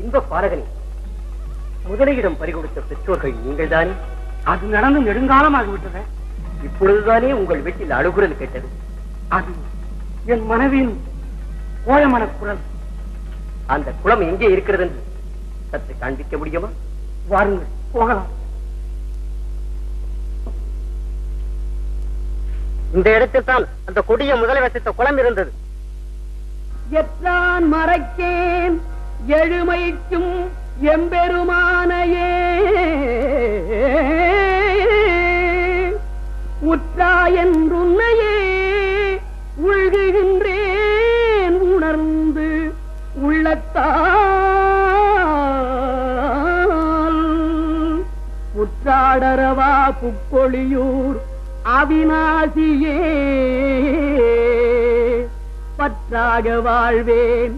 இன்ப பாலகனே, முதலையிடம் பறிகொடுத்த பெற்றோர்கள் நீங்கள் தானே? அது நடந்து நெடுங்காலமாகிவிட்டது. இப்பொழுதுதானே உங்கள் வீட்டில் அழுகுரல் கேட்டது? அது என் மனைவியின் கோயமன குரல். அந்த குளம் எங்கே இருக்கிறது என்று சற்று காண்பிக்க முடியுமா? வாருங்கள், போகலாம். இந்த இடத்தில் தான் அந்த கொடிய முதலை வசித்த குளம் இருந்தது. எத்தான் மறைக்கேன் எழுமைக்கும் எம்பெருமானையே, உற்றாயன்றுன்னையே உள்கின்றேன் உணர்ந்து உள்ளத்தால். உற்றாடரவா புக்கொழியூர் அவிநாசியே, பற்றாக வாழ்வேன்